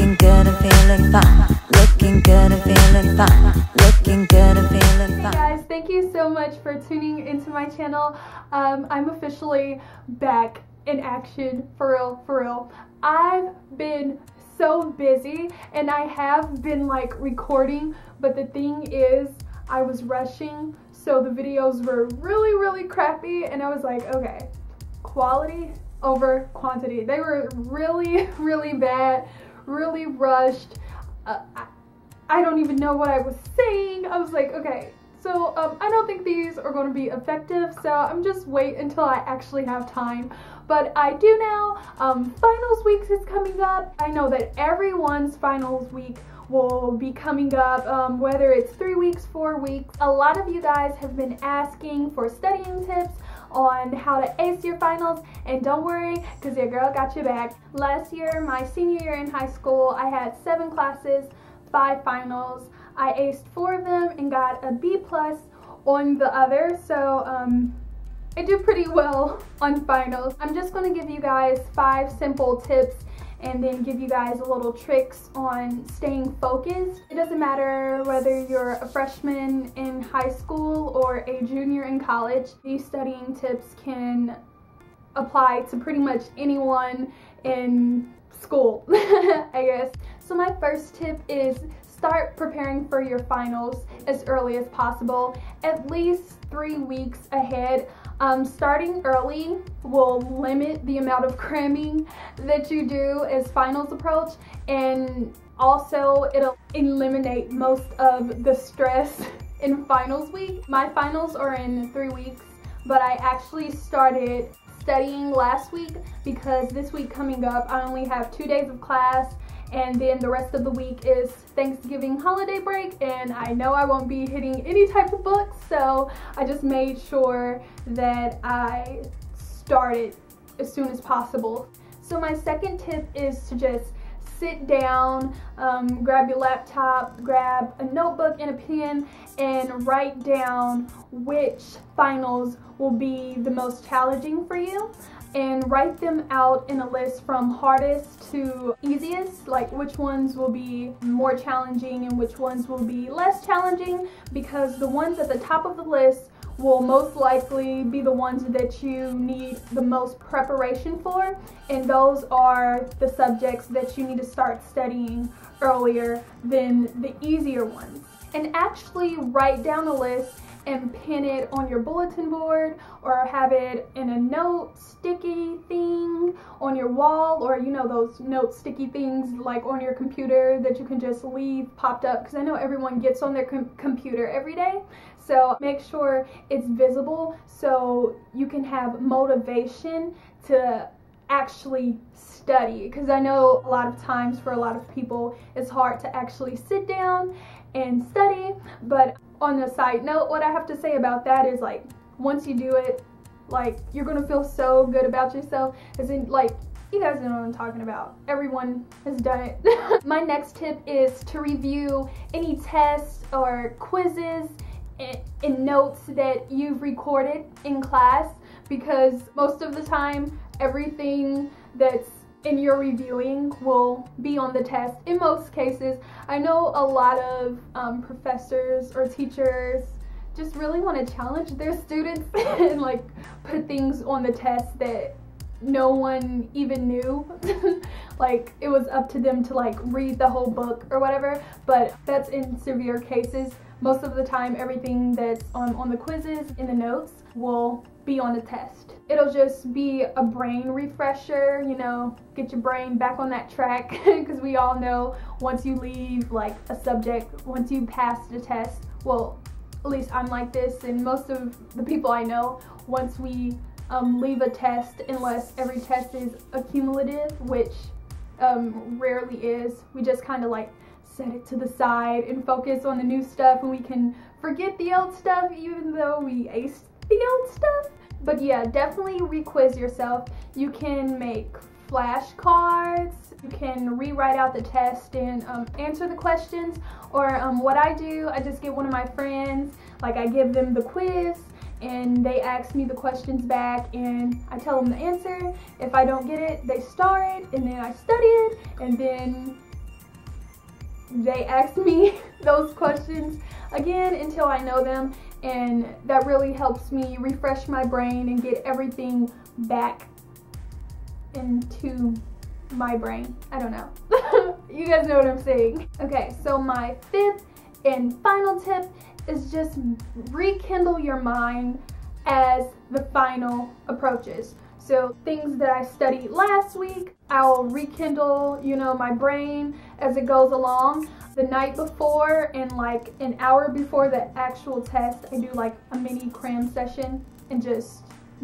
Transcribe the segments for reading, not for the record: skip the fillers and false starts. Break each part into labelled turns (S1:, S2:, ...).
S1: Looking good and feeling fine. Looking good and feeling fine. Looking good and feeling fine.
S2: Guys, thank you so much for tuning into my channel. I'm officially back in action, for real. I've been so busy and I have been like recording, but the thing is I was rushing, so the videos were really crappy, and I was like, okay, quality over quantity. They were really bad, really rushed. I don't even know what I was saying. I was like, okay, so I don't think these are going to be effective, so I'm just wait until I actually have time. But I do now. Finals weeks is coming up. I know that everyone's finals week will be coming up, whether it's 3 weeks, 4 weeks. A lot of you guys have been asking for studying tips on how to ace your finals, and don't worry, because your girl got your back. Last year, my senior year in high school, I had 7 classes, 5 finals. I aced 4 of them and got a B+ on the other, so I do pretty well on finals. I'm just going to give you guys 5 simple tips and then give you guys a little tricks on staying focused. It doesn't matter whether you're a freshman in high school or a junior in college. These studying tips can apply to pretty much anyone in school, I guess. So my first tip is start preparing for your finals as early as possible, at least 3 weeks ahead. Starting early will limit the amount of cramming that you do as finals approach, and also it'll eliminate most of the stress in finals week. My finals are in 3 weeks, but I actually started studying last week because this week coming up I only have 2 days of class, and then the rest of the week is Thanksgiving holiday break, and I know I won't be hitting any type of books, so I just made sure that I started as soon as possible. So my second tip is to just sit down, grab your laptop, grab a notebook and a pen, and write down which finals will be the most challenging for you, and write them out in a list from hardest to easiest, like which ones will be more challenging and which ones will be less challenging, because the ones at the top of the list will most likely be the ones that you need the most preparation for, and those are the subjects that you need to start studying earlier than the easier ones. And actually write down a list and pin it on your bulletin board, or have it in a note sticky thing on your wall, or you know those note sticky things like on your computer that you can just leave popped up, because I know everyone gets on their computer every day. So make sure it's visible so you can have motivation to actually study, because I know a lot of times for a lot of people it's hard to actually sit down and study. But on a side note, what I have to say about that is, like, once you do it, like, you're gonna feel so good about yourself, as in, like, you guys know what I'm talking about. Everyone has done it. My next tip is to review any tests or quizzes and notes that you've recorded in class, because most of the time everything that's in your reviewing will be on the test in most cases. I know a lot of professors or teachers just really want to challenge their students and like put things on the test that no one even knew. Like it was up to them to like read the whole book or whatever, but that's in severe cases. Most of the time everything that's on the quizzes in the notes will be on the test. It'll just be a brain refresher, you know, get your brain back on that track, because we all know once you leave like a subject, once you pass the test, well, at least I'm like this, and most of the people I know, once we leave a test, unless every test is accumulative, which rarely is, we just kind of like set it to the side and focus on the new stuff, and we can forget the old stuff even though we aced the old stuff. But yeah, definitely re-quiz yourself. You can make flashcards, you can rewrite out the test and answer the questions, or what I do, I just get one of my friends, like I give them the quiz and they ask me the questions back and I tell them the answer. If I don't get it, they star it, and then I study it, and then they ask me those questions again until I know them, and that really helps me refresh my brain and get everything back into my brain. I don't know. You guys know what I'm saying. Okay, so my fifth and final tip is just rekindle your mind as the final approaches. So things that I studied last week, I'll rekindle, you know, my brain as it goes along. The night before and like an hour before the actual test, I do like a mini cram session and just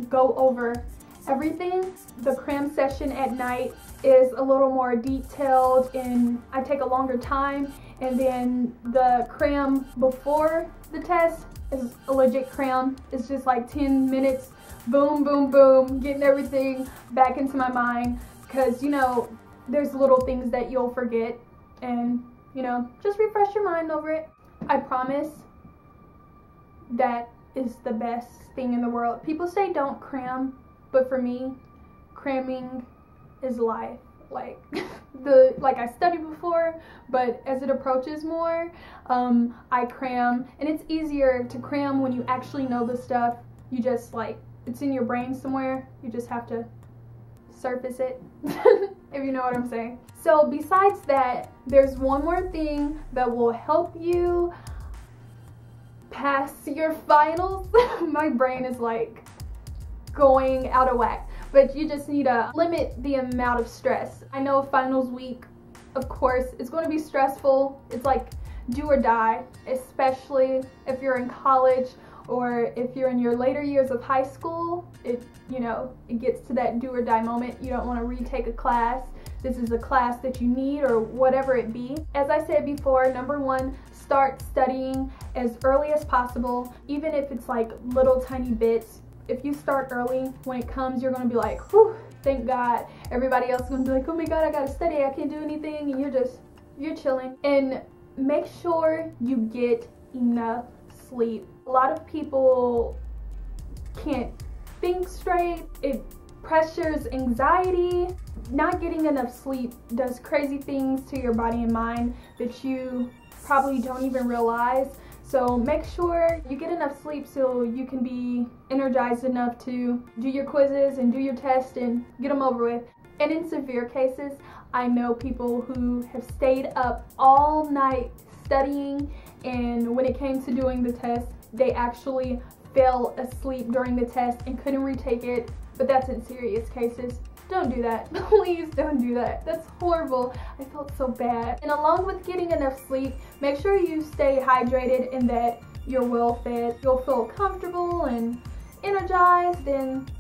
S2: go over everything. The cram session at night is a little more detailed and I take a longer time, and then the cram before the test is a legit cram. It's just like 10 minutes, boom, boom, boom, getting everything back into my mind, because, you know, there's little things that you'll forget, and, you know, just refresh your mind over it. I promise that is the best thing in the world. People say don't cram, but for me, cramming is life. Like I studied before, but as it approaches more, I cram, and it's easier to cram when you actually know the stuff. You just like, it's in your brain somewhere, you just have to surface it, if you know what I'm saying. So besides that, there's one more thing that will help you pass your finals. My brain is like going out of whack, but you just need to limit the amount of stress. I know finals week, of course, it's going to be stressful. It's like do or die, especially if you're in college or if you're in your later years of high school. It gets to that do or die moment. You don't want to retake a class. This is a class that you need, or whatever it be. As I said before, number one, start studying as early as possible, even if it's like little tiny bits. If you start early, when it comes, you're going to be like, whew, thank God. Everybody else is going to be like, oh my God, I got to study, I can't do anything, and you're chilling. And make sure you get enough sleep. A lot of people can't think straight. It pressures anxiety. Not getting enough sleep does crazy things to your body and mind that you probably don't even realize. So make sure you get enough sleep so you can be energized enough to do your quizzes and do your tests and get them over with. And in severe cases, I know people who have stayed up all night studying, and when it came to doing the test, they actually fell asleep during the test and couldn't retake it. But that's in serious cases. Don't do that. Please don't do that. That's horrible. I felt so bad. And along with getting enough sleep, make sure you stay hydrated and that you're well fed. You'll feel comfortable and energized, and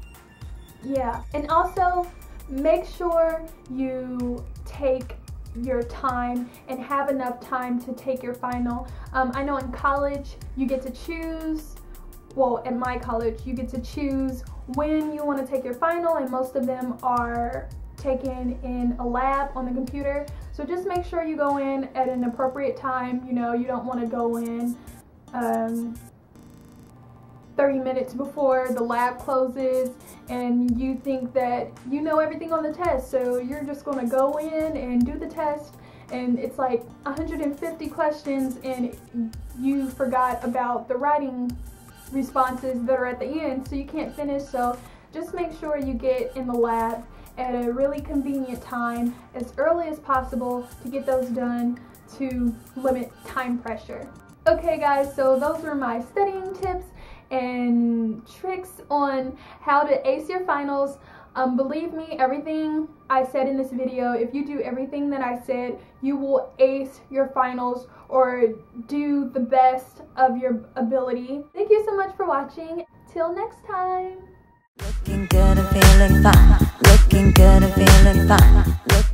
S2: yeah. And also make sure you take your time and have enough time to take your final. I know in college you get to choose, well, at my college you get to choose when you want to take your final, and most of them are taken in a lab on the computer. So just make sure you go in at an appropriate time. You know, you don't want to go in 30 minutes before the lab closes and you think that you know everything on the test, so you're just going to go in and do the test, and it's like 150 questions and you forgot about the writing responses that are at the end, so you can't finish. So just make sure you get in the lab at a really convenient time as early as possible to get those done to limit time pressure. Okay guys, so those were my studying tips and tricks on how to ace your finals. Believe me, everything I said in this video, if you do everything that I said, you will ace your finals or do the best of your ability. Thank you so much for watching. Till next time.
S1: Looking good and feeling fine. Looking good and feeling fine.